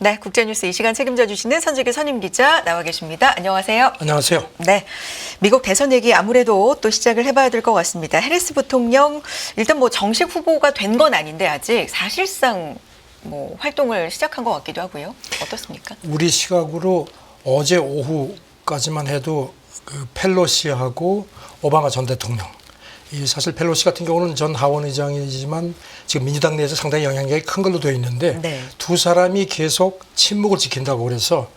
네, 국제뉴스 이 시간 책임져 주시는 선재규 선임 기자 나와 계십니다. 안녕하세요. 안녕하세요. 네, 미국 대선 얘기 아무래도 또 시작을 해봐야 될 것 같습니다. 해리스 부통령 일단 뭐 정식 후보가 된 건 아닌데 아직 사실상 뭐 활동을 시작한 것 같기도 하고요. 어떻습니까? 우리 시각으로 어제 오후까지만 해도 그 펠로시하고 오바마 전 대통령, 이 사실 펠로시 같은 경우는 전 하원 의장이지만 지금 민주당 내에서 상당히 영향력이 큰 걸로 되어 있는데 네. 두 사람이 계속 침묵을 지킨다고 그래서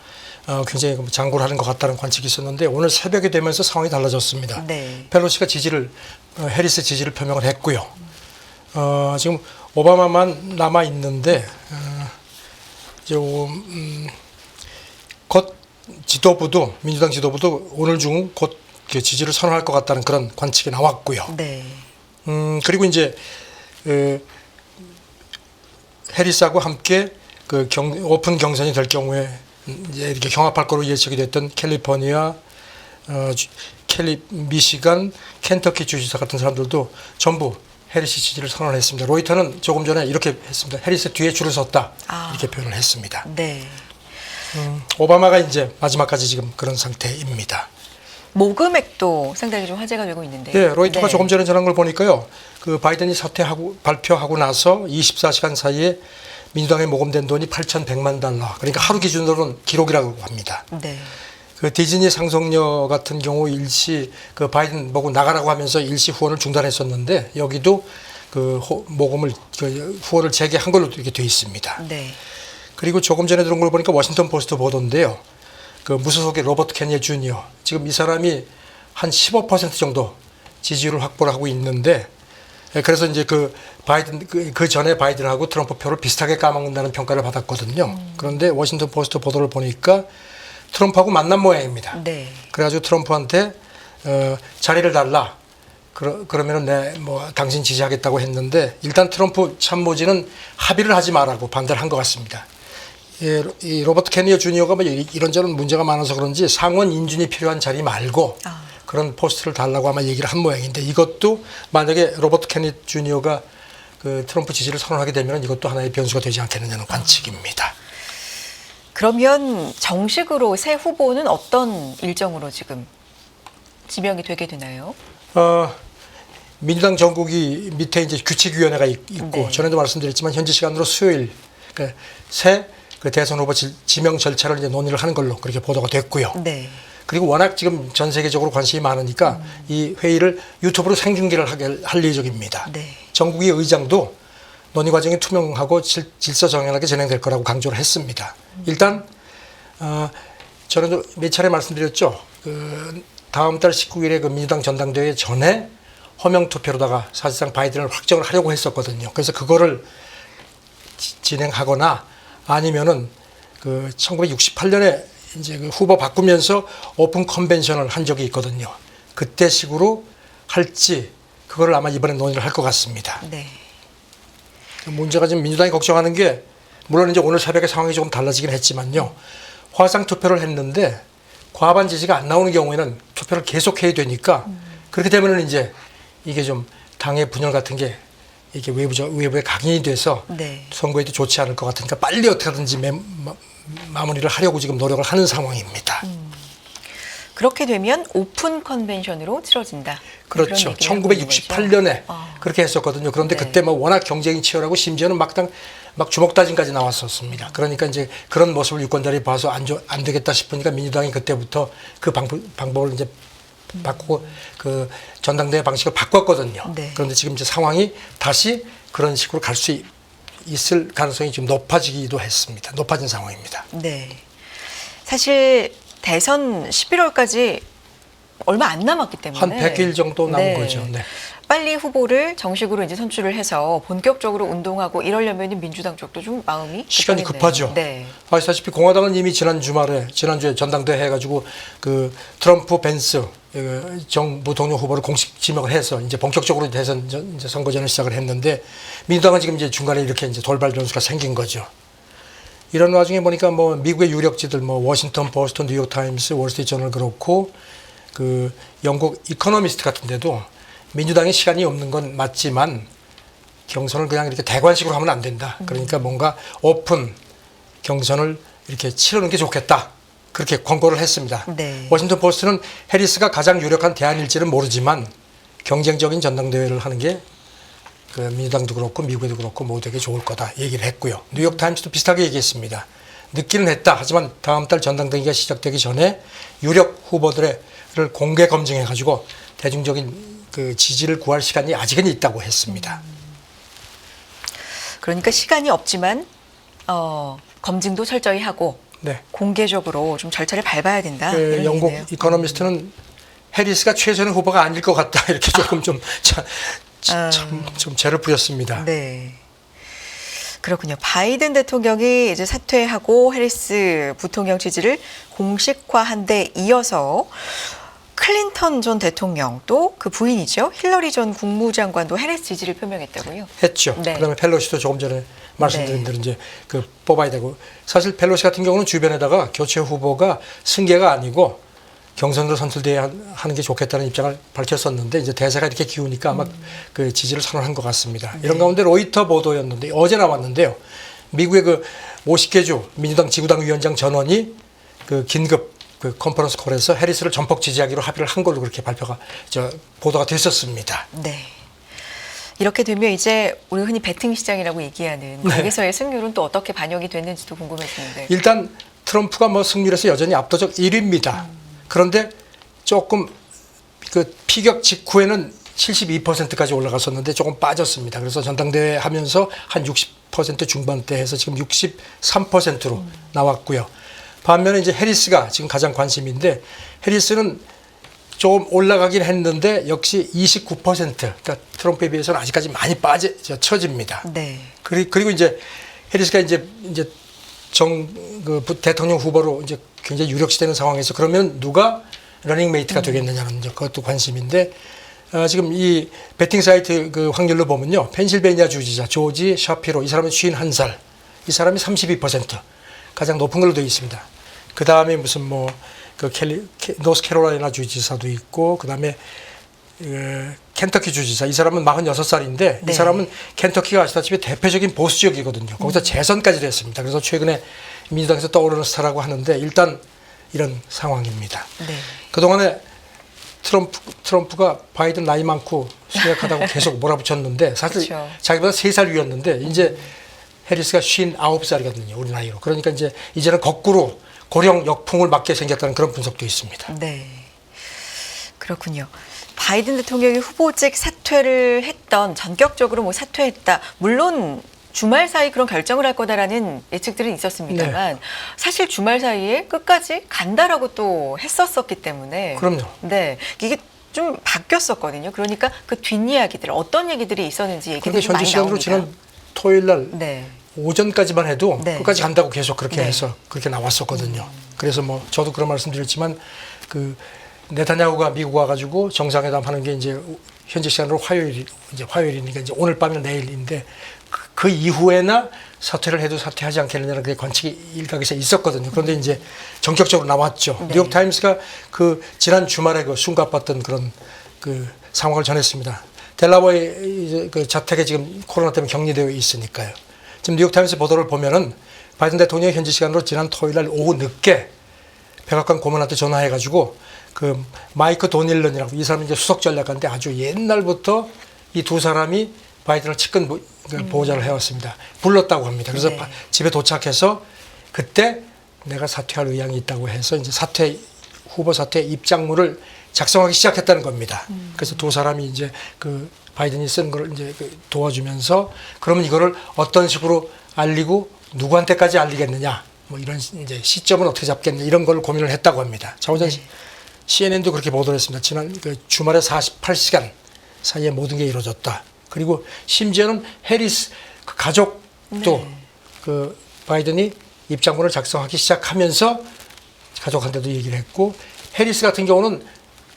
굉장히 장구를 하는 것 같다는 관측이 있었는데 오늘 새벽에 되면서 상황이 달라졌습니다. 네. 펠로시가 해리스 지지를 표명을 했고요. 지금 오바마만 남아 있는데 곧 지도부도 민주당 지도부도 오늘 중 곧 지지를 선언할 것 같다는 그런 관측이 나왔고요. 네. 그리고 이제 해리스하고 함께 그 오픈 경선이 될 경우에 이제 이렇게 경합할 거로 예측이 됐던 캘리포니아, 미시간, 켄터키 주지사 같은 사람들도 전부 해리스 지지를 선언했습니다. 로이터는 조금 전에 이렇게 했습니다. 해리스 뒤에 줄을 섰다 이렇게 표현을 했습니다. 네. 오바마가 이제 마지막까지 지금 그런 상태입니다. 모금액도 상당히 좀 화제가 되고 있는데요. 네, 로이터가 네. 조금 전에 전한 걸 보니까요. 그 바이든이 발표하고 나서 24시간 사이에 민주당에 모금된 돈이 8,100만 달러. 그러니까 하루 기준으로는 기록이라고 합니다. 네. 그 디즈니 상속녀 같은 경우 일시 그 바이든 보고 나가라고 하면서 일시 후원을 중단했었는데 여기도 그 모금을 후원을 재개한 걸로 이렇게 돼 있습니다. 네. 그리고 조금 전에 들은 걸 보니까 워싱턴 포스트 보도인데요. 그 무소속의 로버트 케니 주니어, 지금 이 사람이 한 15% 정도 지지율을 확보를 하고 있는데, 그래서 이제 그 바이든 그 전에 바이든하고 트럼프 표를 비슷하게 까먹는다는 평가를 받았거든요. 그런데 워싱턴 포스트 보도를 보니까 트럼프하고 만난 모양입니다. 네. 그래가지고 트럼프한테 자리를 달라. 그러면은 당신 지지하겠다고 했는데 일단 트럼프 참모진은 합의를 하지 말라고 반대를 한 것 같습니다. 예, 이 로버트 케니 주니어가 뭐 이런저런 문제가 많아서 그런지 상원 인준이 필요한 자리 말고 그런 포스트를 달라고 아마 얘기를 한 모양인데 이것도 만약에 로버트 케니 주니어가 그 트럼프 지지를 선언하게 되면 이것도 하나의 변수가 되지 않겠느냐는 관측입니다. 그러면 정식으로 새 후보는 어떤 일정으로 지금 지명이 되게 되나요? 민주당 전국이 밑에 이제 규칙위원회가 있고 네. 전에도 말씀드렸지만 현지 시간으로 수요일 새 대선 후보 지명 절차를 이제 논의를 하는 걸로 그렇게 보도가 됐고요. 네. 그리고 워낙 지금 전 세계적으로 관심이 많으니까 이 회의를 유튜브로 생중계를 할 예정입니다. 네. 전국의 의장도 논의 과정이 투명하고 질서정연하게 진행될 거라고 강조를 했습니다. 일단 저는 몇 차례 말씀드렸죠. 그 다음 달 19일에 그 민주당 전당대회 전에 허명 투표로다가 사실상 바이든을 확정을 하려고 했었거든요. 그래서 그거를 진행하거나 아니면은 그 1968년에 이제 그 후보 바꾸면서 오픈 컨벤션을 한 적이 있거든요. 그때 식으로 할지 그거를 아마 이번에 논의를 할 것 같습니다. 네. 문제가 지금 민주당이 걱정하는 게 물론 이제 오늘 새벽에 상황이 조금 달라지긴 했지만요. 화상 투표를 했는데 과반 지지가 안 나오는 경우에는 투표를 계속해야 되니까 그렇게 되면은 이제 이게 좀 당의 분열 같은 게 이게 외부에 각인이 돼서 네. 선거에도 좋지 않을 것 같으니까 빨리 어떻게든지 마무리를 하려고 지금 노력을 하는 상황입니다. 그렇게 되면 오픈 컨벤션으로 치러진다. 그렇죠. 1968년에 그렇게 했었거든요. 그런데 네. 그때 워낙 경쟁이 치열하고 심지어는 막 주먹 다짐까지 나왔었습니다. 그러니까 이제 그런 모습을 유권자들이 봐서 안 되겠다 싶으니까 민주당이 그때부터 그 방법을 이제 바꾸고 그 전당대회 방식을 바꿨거든요. 네. 그런데 지금 이제 상황이 다시 그런 식으로 갈 수 있을 가능성이 지금 높아지기도 했습니다. 높아진 상황입니다. 네. 사실 대선 11월까지 얼마 안 남았기 때문에 한 100일 정도 남은 네. 거죠. 네. 빨리 후보를 정식으로 이제 선출을 해서 본격적으로 운동하고 이러려면 민주당 쪽도 좀 마음이 시간이 급하겠네요. 급하죠. 네. 아시다시피 공화당은 이미 지난주에 전당대회 해가지고 그 트럼프 벤스 정 부통령 후보를 공식 지명을 해서 이제 본격적으로 대선 이제 선거전을 시작을 했는데 민주당은 지금 이제 중간에 이렇게 이제 돌발 변수가 생긴 거죠. 이런 와중에 보니까 뭐 미국의 유력지들 뭐 워싱턴 포스트, 뉴욕 타임스, 월스트리트 저널 그렇고 그 영국 이코노미스트 같은 데도 민주당이 시간이 없는 건 맞지만 경선을 그냥 이렇게 대관식으로 하면 안 된다. 그러니까 뭔가 오픈 경선을 이렇게 치르는 게 좋겠다. 그렇게 권고를 했습니다. 네. 워싱턴 포스트는 해리스가 가장 유력한 대안일지는 모르지만 경쟁적인 전당대회를 하는 게 그 민주당도 그렇고 미국에도 그렇고 모두에게 좋을 거다 얘기를 했고요. 뉴욕타임스도 비슷하게 얘기했습니다. 늦기는 했다. 하지만 다음 달 전당대회가 시작되기 전에 유력 후보들을 공개 검증해가지고 대중적인 그 지지를 구할 시간이 아직은 있다고 했습니다. 그러니까 시간이 없지만 검증도 철저히 하고 네. 공개적으로 좀 절차를 밟아야 된다. 그 이런 영국 얘기네요. 이코노미스트는 해리스가 최선의 후보가 아닐 것 같다 이렇게 조금 좀 죄를 부렸습니다. 네. 그렇군요. 바이든 대통령이 이제 사퇴하고 해리스 부통령 지지를 공식화한 데 이어서 클린턴 전 대통령 또 그 부인이죠. 힐러리 전 국무장관도 해리스 지지를 표명했다고요. 했죠. 네. 그다음에 펠로시도 조금 전에 말씀드린 네. 대로 이제 그 뽑아야 되고 사실 펠로시 같은 경우는 주변에다가 교체 후보가 승계가 아니고 경선으로 선출돼야 하는 게 좋겠다는 입장을 밝혔었는데 이제 대세가 이렇게 기우니까 아마 그 지지를 선언한 것 같습니다. 이런 가운데 로이터 보도였는데 어제 나왔는데요. 미국의 그 50개 주 민주당 지구당 위원장 전원이 그 긴급 그 컨퍼런스 콜에서 해리스를 전폭 지지하기로 합의를 한 걸로 그렇게 보도가 됐었습니다. 네. 이렇게 되면 이제 우리 흔히 베팅 시장이라고 얘기하는 네. 거기서의 승률은 또 어떻게 반영이 됐는지도 궁금해지는데. 일단 트럼프가 뭐 승률에서 여전히 압도적 1위입니다. 그런데 조금 그 피격 직후에는 72%까지 올라갔었는데 조금 빠졌습니다. 그래서 전당대회 하면서 한 60% 중반대 해서 지금 63%로 나왔고요. 반면에 이제 해리스가 지금 가장 관심인데 해리스는 조금 올라가긴 했는데 역시 29%, 그러니까 트럼프에 비해서는 아직까지 많이 처집니다. 네. 그리고 이제 해리스가 이제 대통령 후보로 이제 굉장히 유력시되는 상황에서 그러면 누가 러닝메이트가 되겠느냐는 이제 그것도 관심인데 지금 이 베팅 사이트 그 확률로 보면요. 펜실베니아 주지사 조지 샤피로 이 사람은 51살, 이 사람이 32% 가장 높은 걸로 되어 있습니다. 그 다음에 무슨 뭐 그 노스캐롤라이나 주지사도 있고 그 다음에 켄터키 주지사 이 사람은 46살인데 네. 이 사람은 켄터키가 아시다시피 대표적인 보수 지역이거든요. 거기서 재선까지 됐습니다. 그래서 최근에 민주당에서 떠오르는 스타라고 하는데 일단 이런 상황입니다. 네. 그동안에 트럼프가 바이든 나이 많고 수약하다고 계속 몰아붙였는데 사실 그렇죠. 자기보다 3살 위였는데 이제 해리스가 59살이거든요. 우리 나이로. 그러니까 이제는 거꾸로 고령 역풍을 맞게 생겼다는 그런 분석도 있습니다. 네. 그렇군요. 바이든 대통령이 후보직 사퇴를 했던 전격적으로 뭐 사퇴했다. 물론 주말 사이 그런 결정을 할 거다라는 예측들은 있었습니다만 네. 사실 주말 사이에 끝까지 간다라고 또 했었었기 때문에 그럼요. 네. 이게 좀 바뀌었었거든요. 그러니까 그 뒷이야기들 어떤 얘기들이 있었는지 얘기들이 그런데 좀 현지 많이 시간으로 나옵니다. 지난 토요일 날 네. 오전까지만 해도 네. 끝까지 간다고 계속 그렇게 네. 해서 그렇게 나왔었거든요. 그래서 뭐 저도 그런 말씀드렸지만 그 네타냐후가 미국 와가지고 정상회담 하는 게 이제 현지 시간으로 화요일이니까 이제 오늘 밤이나 내일인데 그 이후에나 사퇴를 해도 사퇴하지 않겠느냐는 그 관측이 일각에서 있었거든요. 그런데 이제 전격적으로 나왔죠. 네. 뉴욕 타임스가 그 지난 주말에 그 숨가빴던 그런 그 상황을 전했습니다. 델라워의 그 자택에 지금 코로나 때문에 격리되어 있으니까요. 지금 뉴욕 타임스 보도를 보면은 바이든 대통령이 현지 시간으로 지난 토요일 날 오후 늦게 백악관 고문한테 전화해가지고 그 마이크 도닐런이라고 이 사람이 이제 수석 전략가인데 아주 옛날부터 이 두 사람이 바이든을 측근 보호자를 해왔습니다. 불렀다고 합니다. 그래서 네. 집에 도착해서 그때 내가 사퇴할 의향이 있다고 해서 이제 후보 사퇴 입장문을 작성하기 시작했다는 겁니다. 그래서 두 사람이 이제 그 바이든이 쓴 걸 이제 도와주면서 그러면 이거를 어떤 식으로 알리고 누구한테까지 알리겠느냐 뭐 이런 이제 시점은 어떻게 잡겠냐 이런 걸 고민을 했다고 합니다. 자오전 CNN도 그렇게 보도를 했습니다. 지난 그 주말에 48시간 사이에 모든 게 이루어졌다. 그리고 심지어는 해리스 그 가족도 네. 그 바이든이 입장문을 작성하기 시작하면서 가족한테도 얘기를 했고 해리스 같은 경우는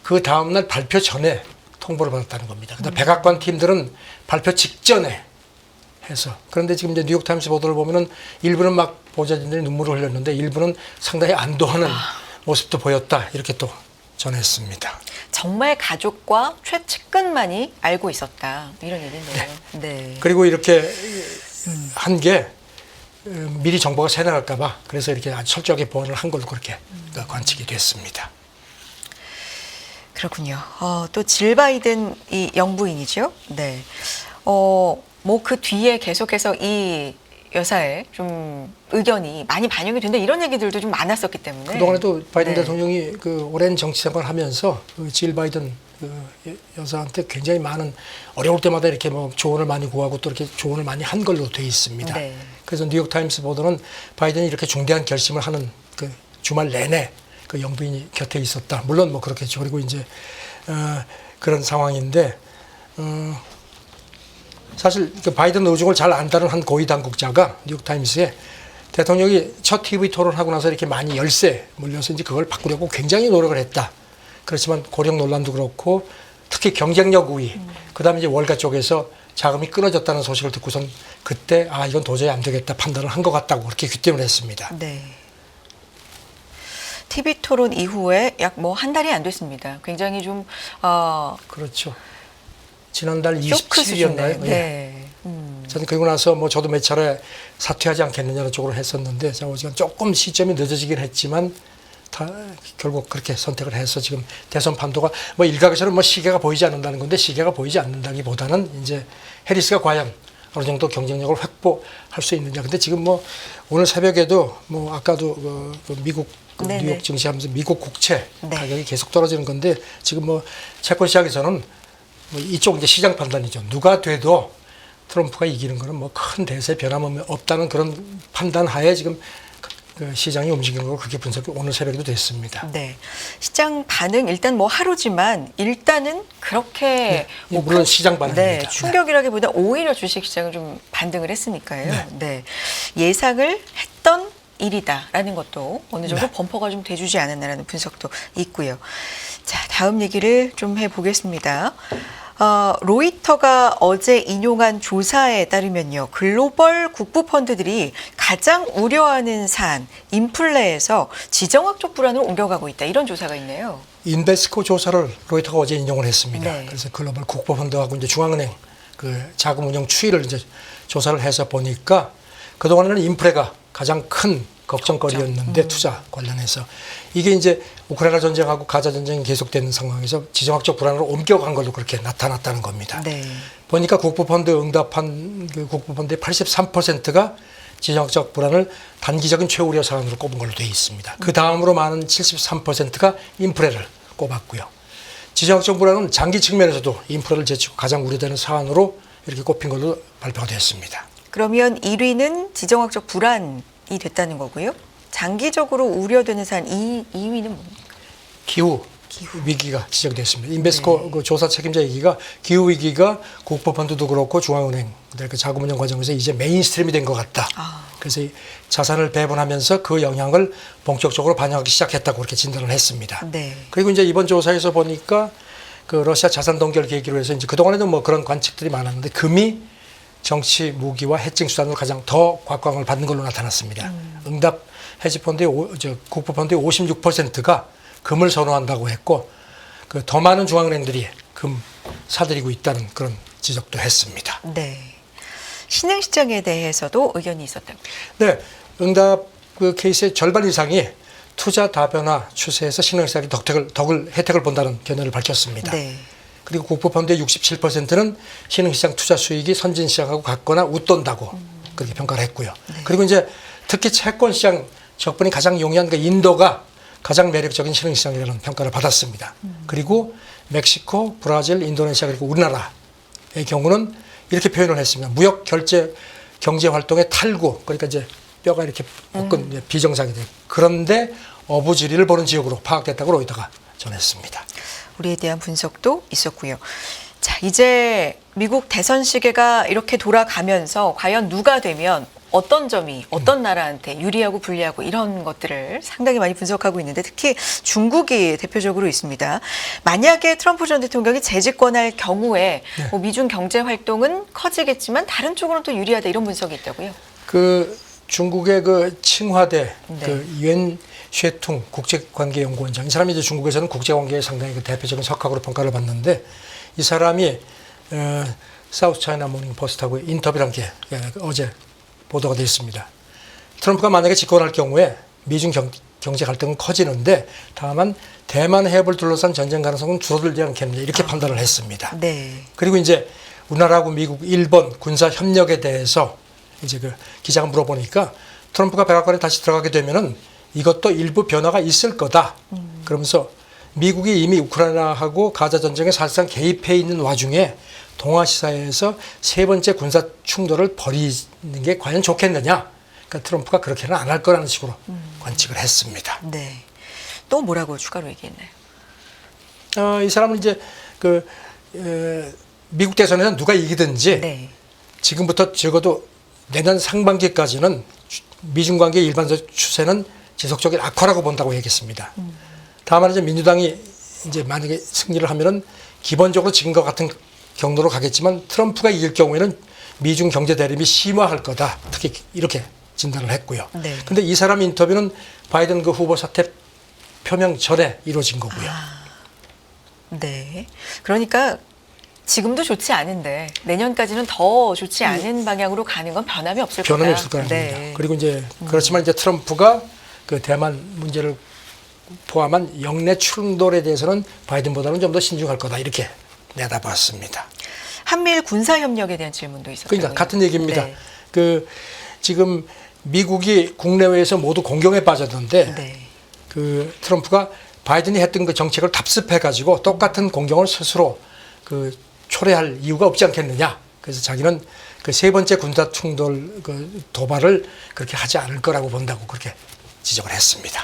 그 다음날 발표 전에 통보를 받았다는 겁니다. 근데 백악관 팀들은 발표 직전에 해서 그런데 지금 이제 뉴욕타임스 보도를 보면은 일부는 막 보좌진들이 눈물을 흘렸는데 일부는 상당히 안도하는 모습도 보였다 이렇게 또 전했습니다. 정말 가족과 최측근만이 알고 있었다 이런 얘기인데요. 네. 그리고 이렇게 한 게 미리 정보가 새나갈까봐 그래서 이렇게 아주 철저하게 보완을 한 걸로 그렇게 관측이 됐습니다. 그렇군요. 또 질 바이든 이 영부인이죠. 네. 뭐 그 뒤에 계속해서 이 여사의 좀 의견이 많이 반영이 된다 이런 얘기들도 좀 많았었기 때문에 그동안에도 바이든 네. 대통령이 그 오랜 정치 생활을 하면서 질 바이든 여사한테 굉장히 많은 어려울 때마다 이렇게 뭐 조언을 많이 구하고 또 이렇게 조언을 많이 한 걸로 돼 있습니다. 네. 그래서 뉴욕 타임스 보도는 바이든이 이렇게 중대한 결심을 하는 그 주말 내내 그 영부인이 곁에 있었다. 물론 뭐 그렇겠죠. 그리고 이제 그런 상황인데 사실 그 바이든 의중을 잘 안다는 한 고위 당국자가 뉴욕 타임스에 대통령이 첫 TV 토론하고 나서 이렇게 많이 열세 몰려서 이제 그걸 바꾸려고 굉장히 노력을 했다. 그렇지만 고령 논란도 그렇고 특히 경쟁력 우위, 그다음에 이제 월가 쪽에서 자금이 끊어졌다는 소식을 듣고선 그때 이건 도저히 안 되겠다 판단을 한 것 같다고 그렇게 귀띔을 했습니다. 네. TV 토론 이후에 약 뭐 한 달이 안 됐습니다. 굉장히 좀 그렇죠. 지난달 쇼크 27일이었나요? 수준의, 네. 저는 그리고 나서 뭐 저도 몇 차례 사퇴하지 않겠느냐는 쪽으로 했었는데 지금 조금 시점이 늦어지긴 했지만 결국 그렇게 선택을 해서 지금 대선 판도가 뭐 일각에서는 뭐 시계가 보이지 않는다는 건데 시계가 보이지 않는다기보다는 이제 해리스가 과연 어느 정도 경쟁력을 확보할 수 있느냐. 근데 지금 뭐 오늘 새벽에도 뭐 아까도 그 미국 뉴욕 증시하면서 미국 국채 가격이 계속 떨어지는 건데 지금 뭐 채권 시장에서는 뭐 이쪽 이제 시장 판단이죠. 누가 돼도 트럼프가 이기는 거는 뭐 큰 대세 변함 없다는 그런 판단 하에 지금 그 시장이 움직이는 거 그렇게 분석이 오늘 새벽에도 됐습니다. 네. 시장 반응 일단 뭐 하루지만 일단은 그렇게 뭐 물론 시장 반응입니다. 네, 충격이라기보다 오히려 주식 시장은 좀 반등을 했으니까요. 네. 예상을 했던 일이다라는 것도 어느 정도 범퍼가 좀 돼주지 않았나라는 분석도 있고요. 자, 다음 얘기를 좀 해보겠습니다. 로이터가 어제 인용한 조사에 따르면요. 글로벌 국부 펀드들이 가장 우려하는 사안, 인플레에서 지정학적 불안으로 옮겨가고 있다. 이런 조사가 있네요. 인베스코 조사를 로이터가 어제 인용을 했습니다. 네. 그래서 글로벌 국부 펀드하고 이제 중앙은행 그 자금 운용 추이를 이제 조사를 해서 보니까 그동안에는 인플레가 가장 큰 걱정거리였는데 투자 관련해서 이게 이제 우크라이나 전쟁하고 가자 전쟁이 계속되는 상황에서 지정학적 불안으로 옮겨간 걸로 그렇게 나타났다는 겁니다. 네. 보니까 국부펀드 응답한 그 국부펀드의 83%가 지정학적 불안을 단기적인 최우려 사안으로 꼽은 걸로 되어 있습니다. 그 다음으로 많은 73%가 인플레를 꼽았고요. 지정학적 불안은 장기 측면에서도 인플레를 제치고 가장 우려되는 사안으로 이렇게 꼽힌 걸로 발표가 됐습니다. 그러면 1위는 지정학적 불안이 됐다는 거고요. 장기적으로 우려되는 사안 2위는 뭡니까? 기후 위기가 지적됐습니다. 인베스코 그 조사 책임자 얘기가 기후 위기가 국부펀드도 그렇고 중앙은행 그 자금운용 과정에서 이제 메인스트림이 된 것 같다. 그래서 이 자산을 배분하면서 그 영향을 본격적으로 반영하기 시작했다고 그렇게 진단을 했습니다. 네. 그리고 이제 이번 조사에서 보니까 그 러시아 자산 동결 계기로 해서 이제 그동안에도 뭐 그런 관측들이 많았는데 금이 정치 무기와 해칭 수단으로 가장 더 곽광을 받는 걸로 나타났습니다. 응답 헤지펀드의 국부펀드의 56%가 금을 선호한다고 했고 그 더 많은 중앙은행들이 금 사들이고 있다는 그런 지적도 했습니다. 네. 신흥시장에 대해서도 의견이 있었다고. 네, 응답 그 케이스의 절반 이상이 투자 다변화 추세에서 신흥시장이 혜택을 본다는 견해를 밝혔습니다. 네. 그리고 국부펀드의 67%는 신흥시장 투자 수익이 선진시장하고 같거나 웃돈다고 그렇게 평가를 했고요. 그리고 이제 특히 채권시장 적분이 가장 용이한 그 인도가 가장 매력적인 신흥시장이라는 평가를 받았습니다. 그리고 멕시코, 브라질, 인도네시아 그리고 우리나라의 경우는 이렇게 표현을 했습니다. 무역 결제 경제 활동의 탈구, 그러니까 이제 뼈가 이렇게 볶은 비정상이 돼. 그런데 어부지리를 보는 지역으로 파악됐다고 로이터가 전했습니다. 우리에 대한 분석도 있었고요. 자, 이제 미국 대선 시계가 이렇게 돌아가면서 과연 누가 되면 어떤 점이 어떤 나라한테 유리하고 불리하고 이런 것들을 상당히 많이 분석하고 있는데 특히 중국이 대표적으로 있습니다. 만약에 트럼프 전 대통령이 재집권할 경우에 뭐 미중 경제 활동은 커지겠지만 다른 쪽으로는 또 유리하다 이런 분석이 있다고요. 그 중국의 그 칭화대 그 유엔 쉐퉁 국제관계연구원장 이 사람이 이제 중국에서는 국제관계의 상당히 그 대표적인 석학으로 평가를 받는데 이 사람이 사우스 차이나 모닝 포스트하고 인터뷰를 한 게 어제 보도가 되어 있습니다. 트럼프가 만약에 집권할 경우에 미중 경제 갈등은 커지는데 다만 대만 해협을 둘러싼 전쟁 가능성은 줄어들지 않겠느냐 이렇게 판단을 했습니다. 네. 그리고 이제 우리나라하고 미국, 일본 군사 협력에 대해서 이제 그 기자가 물어보니까 트럼프가 백악관에 다시 들어가게 되면은 이것도 일부 변화가 있을 거다. 그러면서 미국이 이미 우크라이나하고 가자 전쟁에 사실상 개입해 있는 와중에 동아시아에서 세 번째 군사 충돌을 벌이는 게 과연 좋겠느냐. 그러니까 트럼프가 그렇게는 안 할 거라는 식으로 관측을 했습니다. 네. 또 뭐라고 추가로 얘기했나요? 이 사람은 이제 미국 대선에서 누가 이기든지 네. 지금부터 적어도 내년 상반기까지는 미중 관계의 일반적 추세는 지속적인 악화라고 본다고 얘기했습니다. 다만 이제 민주당이 이제 만약에 승리를 하면은 기본적으로 지금과 같은 경로로 가겠지만 트럼프가 이길 경우에는 미중 경제 대립이 심화할 거다. 특히 이렇게 진단을 했고요. 네. 근데 이 사람 인터뷰는 바이든 그 후보 사퇴 표명 전에 이루어진 거고요. 네. 그러니까 지금도 좋지 않은데 내년까지는 더 좋지 않은 방향으로 가는 건 변함이 없을 거다. 변함이 없을 거랍니다. 네. 그리고 이제 그렇지만 이제 트럼프가 그 대만 문제를 포함한 영내 충돌에 대해서는 바이든보다는 좀 더 신중할 거다 이렇게 내다봤습니다. 한미일 군사 협력에 대한 질문도 있었어요. 그러니까 같은 얘기입니다. 네. 그 지금 미국이 국내외에서 모두 공경에 빠졌는데 네. 그 트럼프가 바이든이 했던 그 정책을 답습해 가지고 똑같은 공경을 스스로 그 초래할 이유가 없지 않겠느냐. 그래서 자기는 그 세 번째 군사 충돌 그 도발을 그렇게 하지 않을 거라고 본다고 그렇게 지적을 했습니다.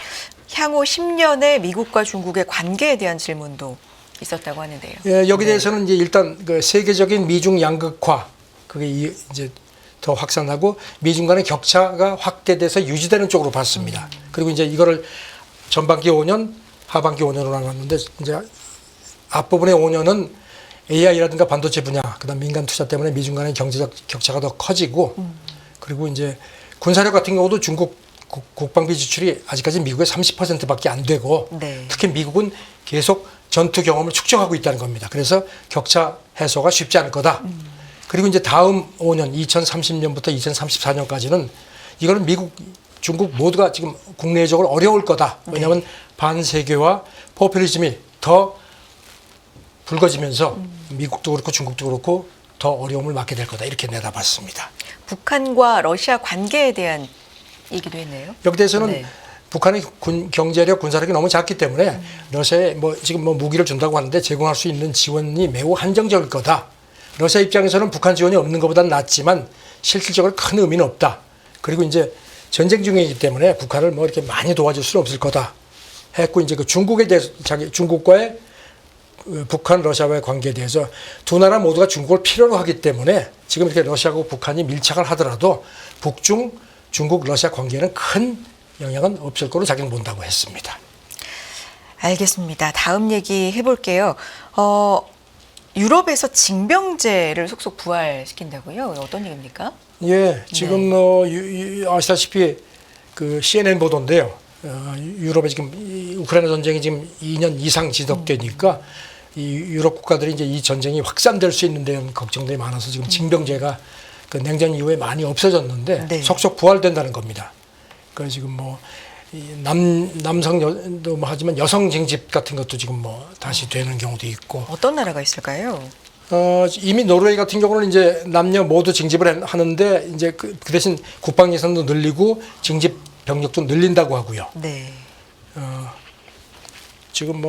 향후 10년의 미국과 중국의 관계에 대한 질문도 있었다고 하는데요. 예, 여기 네. 대해서는 이제 일단 그 세계적인 미중 양극화 그게 이제 더 확산하고 미중 간의 격차가 확대돼서 유지되는 쪽으로 봤습니다. 그리고 이제 이거를 전반기 5년, 하반기 5년으로 나눴는데 이제 앞부분의 5년은 AI라든가 반도체 분야, 그다음 민간 투자 때문에 미중 간의 경제적 격차가 더 커지고 그리고 이제 군사력 같은 경우도 중국 국방비 지출이 아직까지 미국의 30%밖에 안 되고 네. 특히 미국은 계속 전투 경험을 축적하고 있다는 겁니다. 그래서 격차 해소가 쉽지 않을 거다. 그리고 이제 다음 5년 2030년부터 2034년까지는 이거는 미국, 중국 모두가 지금 국내적으로 어려울 거다. 왜냐하면 반세계화, 포퓰리즘이 더 불거지면서 미국도 그렇고 중국도 그렇고 더 어려움을 맞게 될 거다. 이렇게 내다봤습니다. 북한과 러시아 관계에 대한 얘기도 했네요. 여기 대해서는 네. 북한의 경제력, 군사력이 너무 작기 때문에 러시아에 지금 무기를 준다고 하는데 제공할 수 있는 지원이 매우 한정적일 거다. 러시아 입장에서는 북한 지원이 없는 것보다는 낫지만 실질적으로 큰 의미는 없다. 그리고 이제 전쟁 중이기 때문에 북한을 이렇게 많이 도와줄 수는 없을 거다. 했고 이제 그 중국에 대해서 중국과의 북한, 러시아와의 관계에 대해서 두 나라 모두가 중국을 필요로 하기 때문에 지금 이렇게 러시아하고 북한이 밀착을 하더라도 북중, 중국, 러시아 관계에는 큰 영향은 없을 거로 자기는 본다고 했습니다. 알겠습니다. 다음 얘기 해볼게요. 유럽에서 징병제를 속속 부활시킨다고요? 어떤 얘기입니까? 예, 지금 아시다시피 그 CNN 보도인데요. 유럽에 지금 우크라이나 전쟁이 지금 2년 이상 지속되니까 이 유럽 국가들이 이제 이 전쟁이 확산될 수 있는 데 걱정들이 많아서 지금 징병제가 그 냉전 이후에 많이 없어졌는데 네. 속속 부활된다는 겁니다. 그래서 지금 남성도 하지만 여성 징집 같은 것도 지금 다시 되는 경우도 있고. 어떤 나라가 있을까요? 이미 노르웨이 같은 경우는 이제 남녀 모두 징집을 하는데 이제 그 대신 국방 예산도 늘리고 징집 병력도 늘린다고 하고요. 네. 지금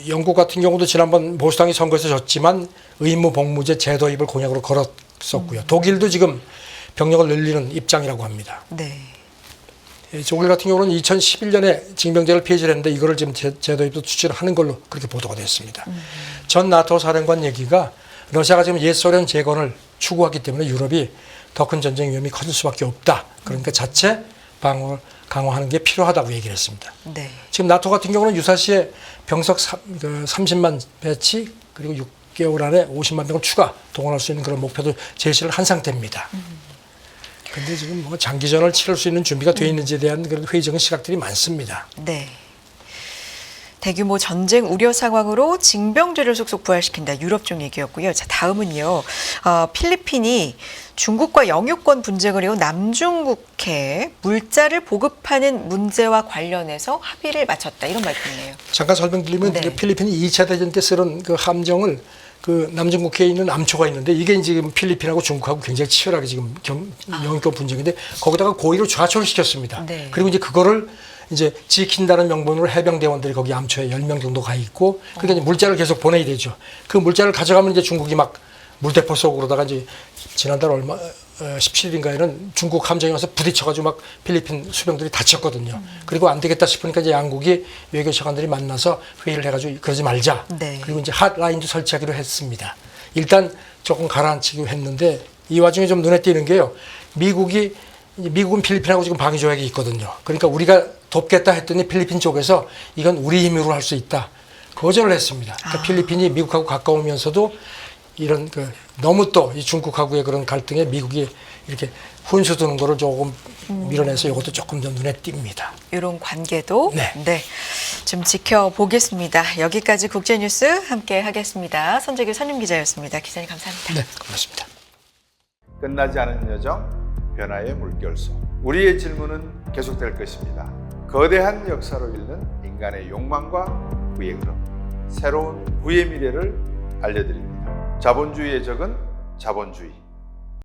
영국 같은 경우도 지난번 보수당이 선거에서 졌지만 의무 복무제 제도입을 공약으로 걸었었고요. 독일도 지금 병력을 늘리는 입장이라고 합니다. 네. 독일 같은 경우는 2011년에 징병제를 폐지를 했는데 이거를 지금 제도입도 추진하는 걸로 그렇게 보도가 됐습니다. 전 나토 사령관 얘기가 러시아가 지금 옛 소련 재건을 추구하기 때문에 유럽이 더 큰 전쟁 위험이 커질 수밖에 없다. 그러니까 자체 방어를 강화하는 게 필요하다고 얘기를 했습니다. 네. 지금 나토 같은 경우는 유사시에 병석 30만 배치 그리고 6개월 안에 50만 명을 추가 동원할 수 있는 그런 목표도 제시를 한 상태입니다. 그런데 지금 장기전을 치를 수 있는 준비가 되어 있는지에 대한 그런 회의적인 시각들이 많습니다. 네. 대규모 전쟁 우려 상황으로 징병제를 속속 부활시킨다. 유럽 쪽 얘기였고요. 자, 다음은요. 필리핀이 중국과 영유권 분쟁을 이어 남중국해에 물자를 보급하는 문제와 관련해서 합의를 마쳤다. 이런 발표네요. 잠깐 설명드리면 네. 필리핀이 2차 대전 때 쓰던 그 함정을 그 남중국해에 있는 암초가 있는데 이게 지금 필리핀하고 중국하고 굉장히 치열하게 지금 영유권 분쟁인데 거기다가 고의로 좌초를 시켰습니다. 네. 그리고 이제 그거를 이제 지킨다는 명분으로 해병대원들이 거기 암초에 10명 정도 가 있고 그러니까 이제 물자를 계속 보내야 되죠. 그 물자를 가져가면 이제 중국이 막 물대포 쏘고로다가 이제 지난달 17일인가에는 중국 함정에 와서 부딪혀가지고 막 필리핀 수병들이 다쳤거든요. 그리고 안 되겠다 싶으니까 이제 양국이 외교 차관들이 만나서 회의를 해가지고 그러지 말자. 네. 그리고 이제 핫라인도 설치하기로 했습니다. 일단 조금 가라앉히기로 했는데 이 와중에 좀 눈에 띄는 게요. 미국은 필리핀하고 지금 방위 조약이 있거든요. 그러니까 우리가 돕겠다 했더니 필리핀 쪽에서 이건 우리 힘으로 할 수 있다. 거절을 했습니다. 그러니까 필리핀이 미국하고 가까우면서도 이런 그 너무 또 이 중국하고의 그런 갈등에 미국이 이렇게 훈수 두는 거를 조금 밀어내서 이것도 조금 더 눈에 띕니다. 이런 관계도 네. 좀 지켜보겠습니다. 여기까지 국제뉴스 함께 하겠습니다. 손재규 선임기자였습니다. 기자님 감사합니다. 네, 고맙습니다. 끝나지 않은 여정, 변화의 물결소. 우리의 질문은 계속될 것입니다. 거대한 역사로 잃는 인간의 욕망과 부의 흐름. 새로운 부의 미래를 알려드립니다. 자본주의의 적은 자본주의.